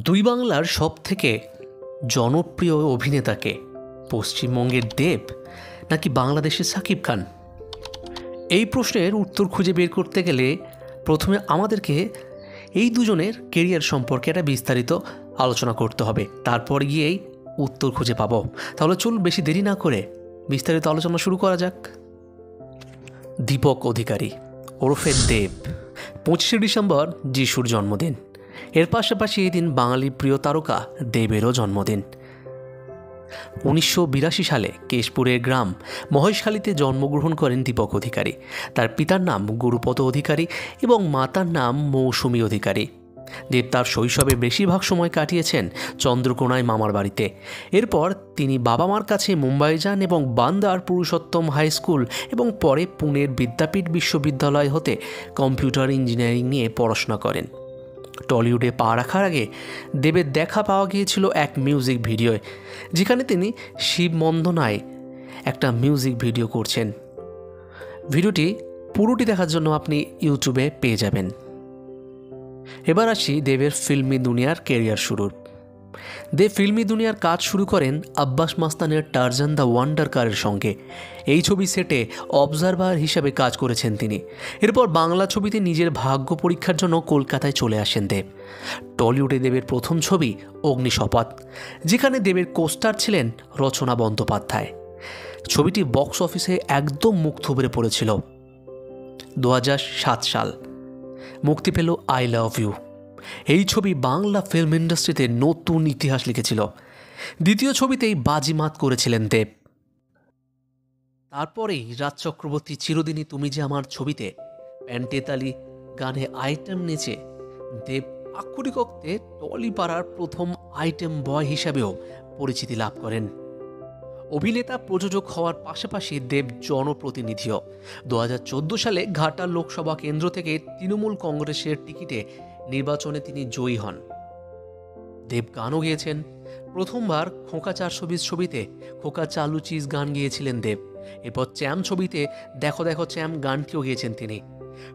দুই বাংলার সবথেকে জনপ্রিয় অভিনেতাকে পশ্চিমবঙ্গের দেব নাকি বাংলাদেশের সাকিব খান? এই প্রশ্নের উত্তর খুঁজে বের করতে গেলে প্রথমে আমাদেরকে এই দুজনের কেরিয়ার সম্পর্কে একটা বিস্তারিত আলোচনা করতে হবে, তারপর গিয়েই উত্তর খুঁজে পাবো। তাহলে চলুন বেশি দেরি না করে বিস্তারিত আলোচনা শুরু করা যাক। দীপক অধিকারী ওরফে দেব, 25শে ডিসেম্বর যিশুর জন্মদিন। এর পাশাপাশি এই দিন বাঙালির প্রিয় তারকা দেবেরও জন্মদিন। 1982 সালে কেশপুরের গ্রাম মহেশখালীতে জন্মগ্রহণ করেন দীপক অধিকারী। তার পিতার নাম গুরুপদ অধিকারী এবং মাতার নাম মৌসুমী অধিকারী। দেব তার শৈশবে বেশিরভাগ সময় কাটিয়েছেন চন্দ্রকোনায় মামার বাড়িতে। এরপর তিনি বাবা মার কাছে মুম্বাই যান এবং বান্দার পুরুষোত্তম হাই স্কুল এবং পরে পুনের বিদ্যাপীঠ বিশ্ববিদ্যালয় হতে কম্পিউটার ইঞ্জিনিয়ারিং নিয়ে পড়াশোনা করেন। টলিউডে পা রাখার আগে দেবের দেখা পাওয়া গিয়েছিল এক মিউজিক ভিডিওয়, যেখানে তিনি শিব মন্দনায় একটা মিউজিক ভিডিও করছেন। ভিডিওটি পুরোটি দেখার জন্য আপনি ইউটিউবে পেয়ে যাবেন। এবার আসি দেবের ফিল্মি দুনিয়ার কেরিয়ার শুরুর। দেব ফিল্মি দুনিয়ার কাজ শুরু করেন আব্বাস মাস্তানের টারজান দ্য ওয়ান্ডার কারের সঙ্গে। এই ছবি সেটে অবজারভার হিসাবে কাজ করেছেন তিনি। এরপর বাংলা ছবিতে নিজের ভাগ্য পরীক্ষার জন্য কলকাতায় চলে আসেন দেব। টলিউডে দেবের প্রথম ছবি অগ্নিশপথ, যেখানে দেবের কোস্টার ছিলেন রচনা বন্দ্যোপাধ্যায়। ছবিটি বক্স অফিসে একদম মুখ থুবড়ে পড়েছিল। 2007 সাল মুক্তি পেল আই লাভ ইউ। এই ছবি বাংলা ফিল্ম ইন্ডাস্ট্রিতে নতুন ইতিহাস লিখেছিল। দ্বিতীয় ছবিতেই বাজিমাত করেছিলেন দেব। তারপরেই রাজ চক্রবর্তী চিরদিনই তুমি যে আমার ছবিতে প্যান্টেতালি গানে আইটেম নেচে দেব আক্ষরিক অর্থে টলিপাড়ার প্রথম আইটেম বয় হিসাবেও পরিচিতি লাভ করেন। অভিনেতা প্রযোজক হওয়ার পাশাপাশি দেব জনপ্রতিনিধিও। 2014 সালে ঘাটাল লোকসভা কেন্দ্র থেকে তৃণমূল কংগ্রেসের টিকিটে নির্বাচনে তিনি জয়ী হন। দেব গানও গেয়েছেন। প্রথমবার খোকা 420 ছবিতে খোকা চালু চিজ গান গেয়েছিলেন দেব। এরপর চ্যাম ছবিতে দেখো দেখো চ্যাম গানটিও গেয়েছেন তিনি।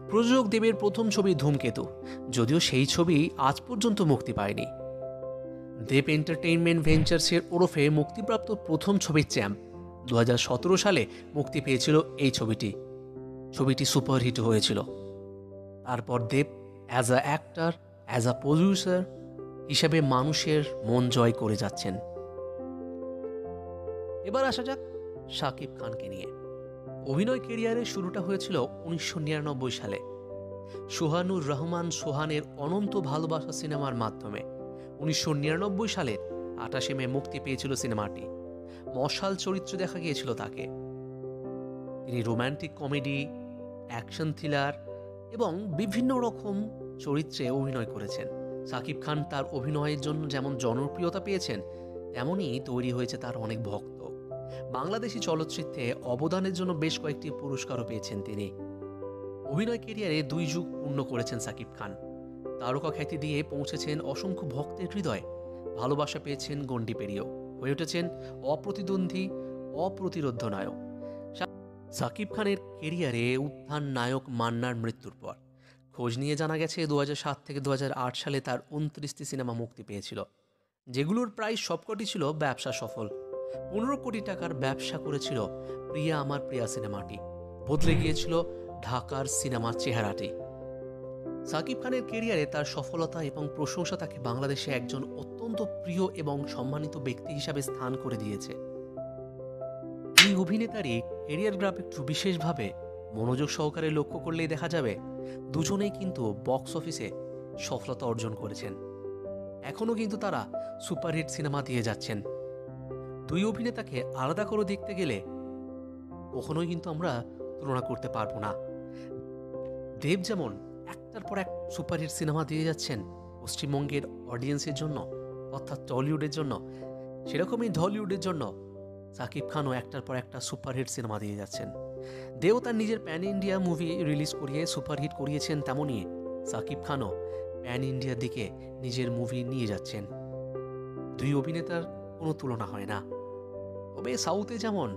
প্রযোজক দেবের প্রথম ছবি ধূমকেতু, যদিও সেই ছবি আজ পর্যন্ত মুক্তি পায়নি। দেব এন্টারটেইনমেন্ট ভেঞ্চার্সের ওরফে মুক্তিপ্রাপ্ত প্রথম ছবি চ্যাম্প 2017 সালে মুক্তি পেয়েছিল। এই ছবিটি সুপারহিট হয়েছিল। তারপর Dev as a actor, as a producer হিসাবে মানুষের মন জয় করে যাচ্ছেন। এবার আসা যাক শাকিব খানকে নিয়ে। অভিনয় কেরিয়ারের শুরুটা হয়েছিল 1999 সালে সোহানুর রহমান সোহানের অনন্ত ভালোবাসা সিনেমার মাধ্যমে। 1999 সালের 28শে মে মুক্তি পেয়েছিল সিনেমাটি। মশাল চরিত্রে দেখা গিয়েছিল তাকে। তিনি রোম্যান্টিক কমেডি, অ্যাকশন থ্রিলার এবং বিভিন্ন রকম চরিত্রে অভিনয় করেছেন। শাকিব খান তার অভিনয়ের জন্য যেমন জনপ্রিয়তা পেয়েছেন, তেমনই তৈরি হয়েছে তার অনেক ভক্ত। বাংলাদেশি চলচ্চিত্রে অবদানের জন্য বেশ কয়েকটি পুরস্কারও পেয়েছেন তিনি। অভিনয় কেরিয়ারে 2 যুগ পূর্ণ করেছেন শাকিব খান। তারকা খ্যাতি দিয়ে পৌঁছেছেন অসংখ্য ভক্তের হৃদয়ে। ভালোবাসা পেয়েছেন গণ্ডি পেরিয়েও। হয়ে উঠেছেন অপ্রতিদ্বন্দ্বী, অপ্রতিরোধ্য নায়ক। শাকিব খানের কেরিয়ারে উত্থান নায়ক মান্নার মৃত্যুর পর। খোঁজ নিয়ে জানা গেছে 2007 থেকে 2008 সালে তার 29টি সিনেমা মুক্তি পেয়েছিল, যেগুলোর প্রায় সবকটি ছিল ব্যবসা সফল। 15 কোটি টাকার ব্যবসা করেছিল প্রিয়া আমার প্রিয়া সিনেমাটি। বদলে গিয়েছিল ঢাকার সিনেমার চেহারাটি। শাকিব খানের কেরিয়ারে তার সফলতা এবং প্রশংসা তাকে বাংলাদেশে একজন অত্যন্ত প্রিয় এবং সম্মানিত ব্যক্তি হিসাবে স্থান করে দিয়েছে। এই অভিনেতারই কেরিয়ার গ্রাফ একটু বিশেষভাবে মনোযোগ সহকারে লক্ষ্য করলেই দেখা যাবে দুজনেই কিন্তু বক্স অফিসে সফলতা অর্জন করেছেন। এখনও কিন্তু তারা সুপারহিট সিনেমা দিয়ে যাচ্ছেন। দুই অভিনেতাকে আলাদা করে দেখতে গেলে কখনোই কিন্তু আমরা তুলনা করতে পারবো না। দেব যেমন একটার পর এক সুপারহিট সিনেমা দিয়ে যাচ্ছেন পশ্চিমবঙ্গের অডিয়েন্সের জন্য, অর্থাৎ টলিউডের জন্য, সেরকমই ঢলিউডের জন্য শাকিব খানও একটার পর একটা সুপারহিট সিনেমা দিয়ে যাচ্ছেন। দেব তার নিজের প্যান ইন্ডিয়া মুভি রিলিজ করিয়ে সুপারহিট করিয়েছেন, তেমনই শাকিব খানও প্যান ইন্ডিয়ার দিকে নিজের মুভি নিয়ে যাচ্ছেন। দুই অভিনেতার কোনো তুলনা হয় না। তবে সাউথে যেমন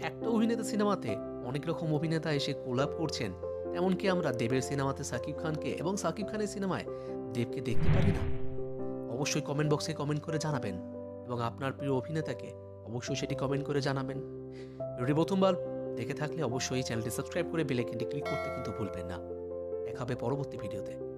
একটা অভিনেতা সিনেমাতে অনেক রকম অভিনেতা এসে কোলাপ করছেন, এমনকি আমরা দেবের সিনেমাতে শাকিব খানকে এবং শাকিব খানের সিনেমায় দেবকে দেখতে পারি না। অবশ্যই কমেন্ট বক্সে কমেন্ট করে জানাবেন এবং আপনার প্রিয় অভিনেতাকে অবশ্যই সেটি কমেন্ট করে জানাবেন। ভিডিওটি প্রথমবার দেখে থাকলে অবশ্যই চ্যানেলটি সাবস্ক্রাইব করে বেল আইকনটি ক্লিক করতে কিন্তু ভুলবেন না। দেখা হবে পরবর্তী ভিডিওতে।